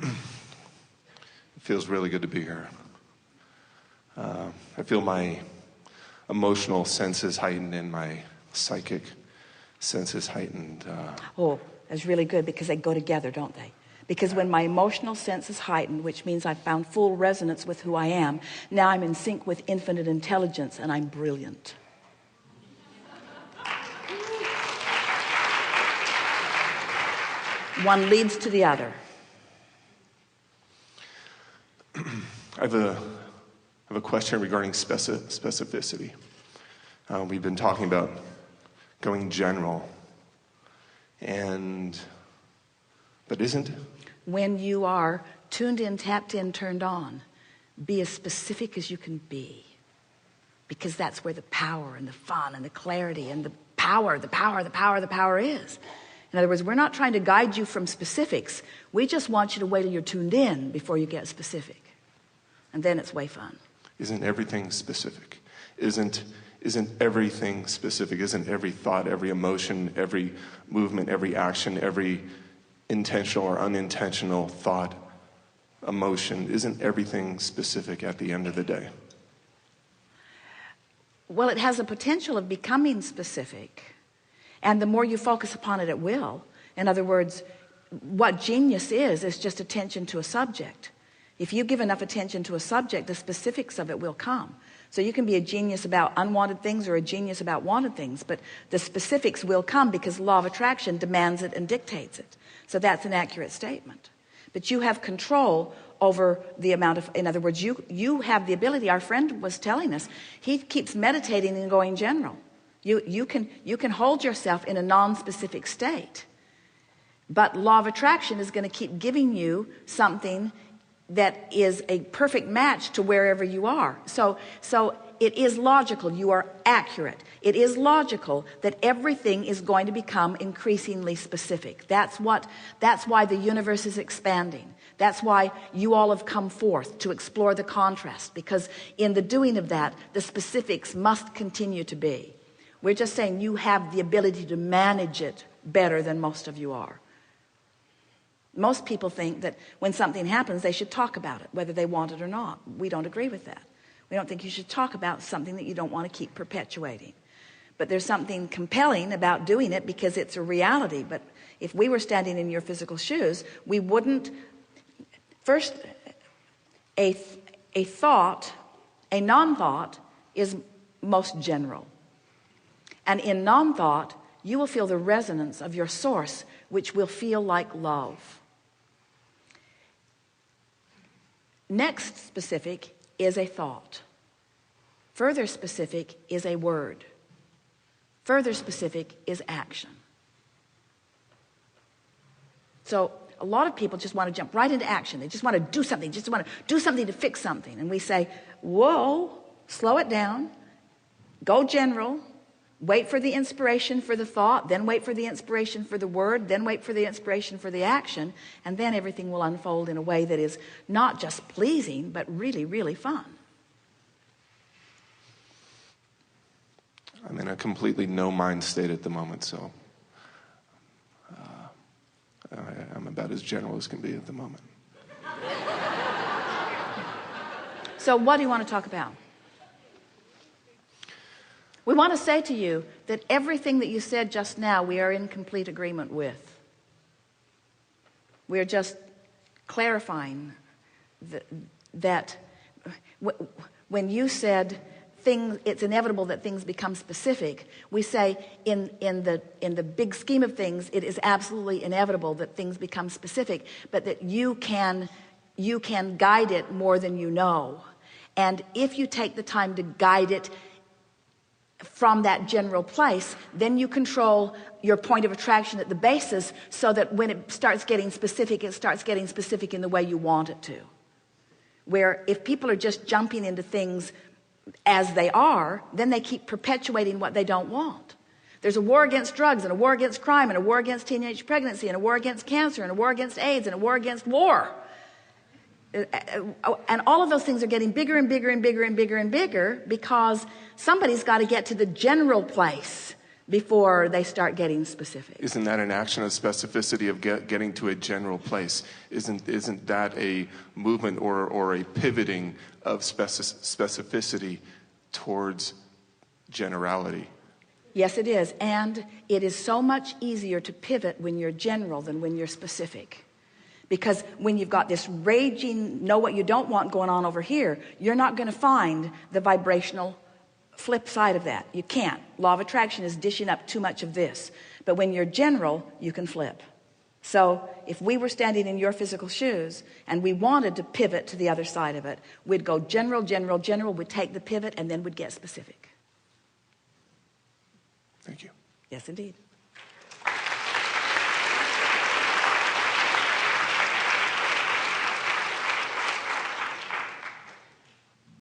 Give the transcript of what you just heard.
It feels really good to be here. I feel my emotional senses heightened and my psychic senses heightened. Oh, that's really good, because they go together, don't they? Because when my emotional sense is heightened, which means I've found full resonance with who I am, now I'm in sync with infinite intelligence and I'm brilliant. One leads to the other. I have a question regarding specificity. We've been talking about going general, but isn't? When you are tuned in, tapped in, turned on, be as specific as you can be, because that's where the power and the fun and the clarity and the power is. In other words, we're not trying to guide you from specifics. We just want you to wait till you're tuned in before you get specific. And then it's way fun. Isn't everything specific? Isn't everything specific? Isn't every thought, every emotion, every movement, every action, every intentional or unintentional thought, emotion, isn't everything specific at the end of the day? Well, it has a potential of becoming specific. And the more you focus upon it, it will. In other words, what genius is just attention to a subject. If you give enough attention to a subject, the specifics of it will come. So you can be a genius about unwanted things or a genius about wanted things, but the specifics will come because law of attraction demands it and dictates it. So that's an accurate statement. But you have control over the amount of, in other words, you have the ability. Our friend was telling us, he keeps meditating and going general. You can hold yourself in a non-specific state. But law of attraction is going to keep giving you something that is a perfect match to wherever you are. So it is logical. You are accurate. It is logical that everything is going to become increasingly specific. That's why the universe is expanding. That's why you all have come forth to explore the contrast, because in the doing of that, the specifics must continue to be. We're just saying you have the ability to manage it better than most of you are. Most people think that when something happens, they should talk about it, whether they want it or not. We don't agree with that. We don't think you should talk about something that you don't want to keep perpetuating. But there's something compelling about doing it because it's a reality. But if we were standing in your physical shoes, we wouldn't. First, a thought, a non-thought is most general. And in non-thought, you will feel the resonance of your source, which will feel like love. Next specific is a thought. Further specific is a word. Further specific is action. So a lot of people just want to jump right into action. They just want to do something, just want to do something to fix something. And we say, whoa, slow it down, go general, wait for the inspiration for the thought, then wait for the inspiration for the word, then wait for the inspiration for the action, and then everything will unfold in a way that is not just pleasing, but really, really fun. I'm in a completely no-mind state at the moment, so I'm about as general as can be at the moment. So what do you want to talk about? We want to say to you that everything that you said just now, we are in complete agreement with. We're just clarifying that when you said things, it's inevitable that things become specific. We say in the big scheme of things, it is absolutely inevitable that things become specific, but that you can guide it more than you know. And if you take the time to guide it from that general place, then you control your point of attraction at the basis, so that when it starts getting specific, it starts getting specific in the way you want it to. Where if people are just jumping into things as they are, then they keep perpetuating what they don't want. There's a war against drugs and a war against crime and a war against teenage pregnancy and a war against cancer and a war against AIDS and a war against war. And all of those things are getting bigger and bigger and bigger and bigger and bigger, because somebody's got to get to the general place before they start getting specific. Isn't that an action of specificity of getting to a general place? Isn't that a movement or a pivoting of specificity towards generality? Yes, it is. And it is so much easier to pivot when you're general than when you're specific. Because when you've got this raging, know what you don't want going on over here, you're not going to find the vibrational flip side of that. You can't. Law of attraction is dishing up too much of this. But when you're general, you can flip. So if we were standing in your physical shoes and we wanted to pivot to the other side of it, we'd go general, general, general, we'd take the pivot, and then we'd get specific. Thank you. Yes, indeed.